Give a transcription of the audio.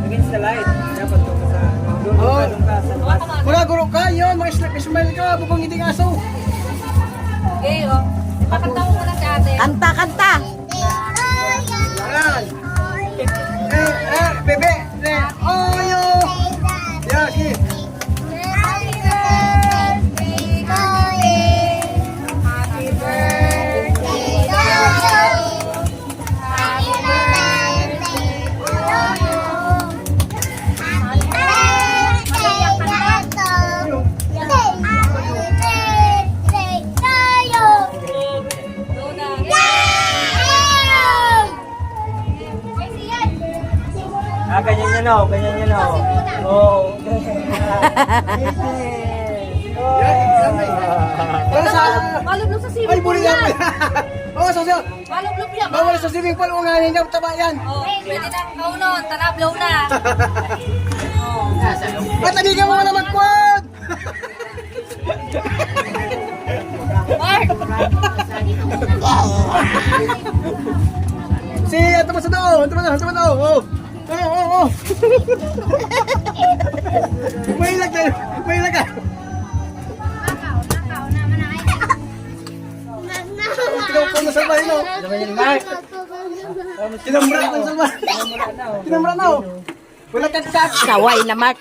against the light. Dapat to sa doon ka sa labas. Mula guro ka, yun, smile ka, bukong hindi aso. Okay, oh. Pakanta mo muna si ate. Kanta, kanta. Yan. Bebe, oyo. Yan, sige. Happy birthday to you. Happy birthday to you. Happy birthday to you. Ganyan yun o, ganyan yun o. Oo. Malublog sa Ay, swimming pool buli yan. yan. Oo, sasyo. Malublog yan. Bawal sa swimming pool, unganin niya, taba yan. Oh, pwede na kaunon, tanablaw na. Ba't lagi ka muna mag-quad? Mark! Si, ito pa sa daw, ito pa daw, oh. Oo. May lagay, may lagay. Ikaw po na salbahin, no? Tinamra na, salbahin. Tinamra na, oh. Wala kang kat. Saway na, Mark.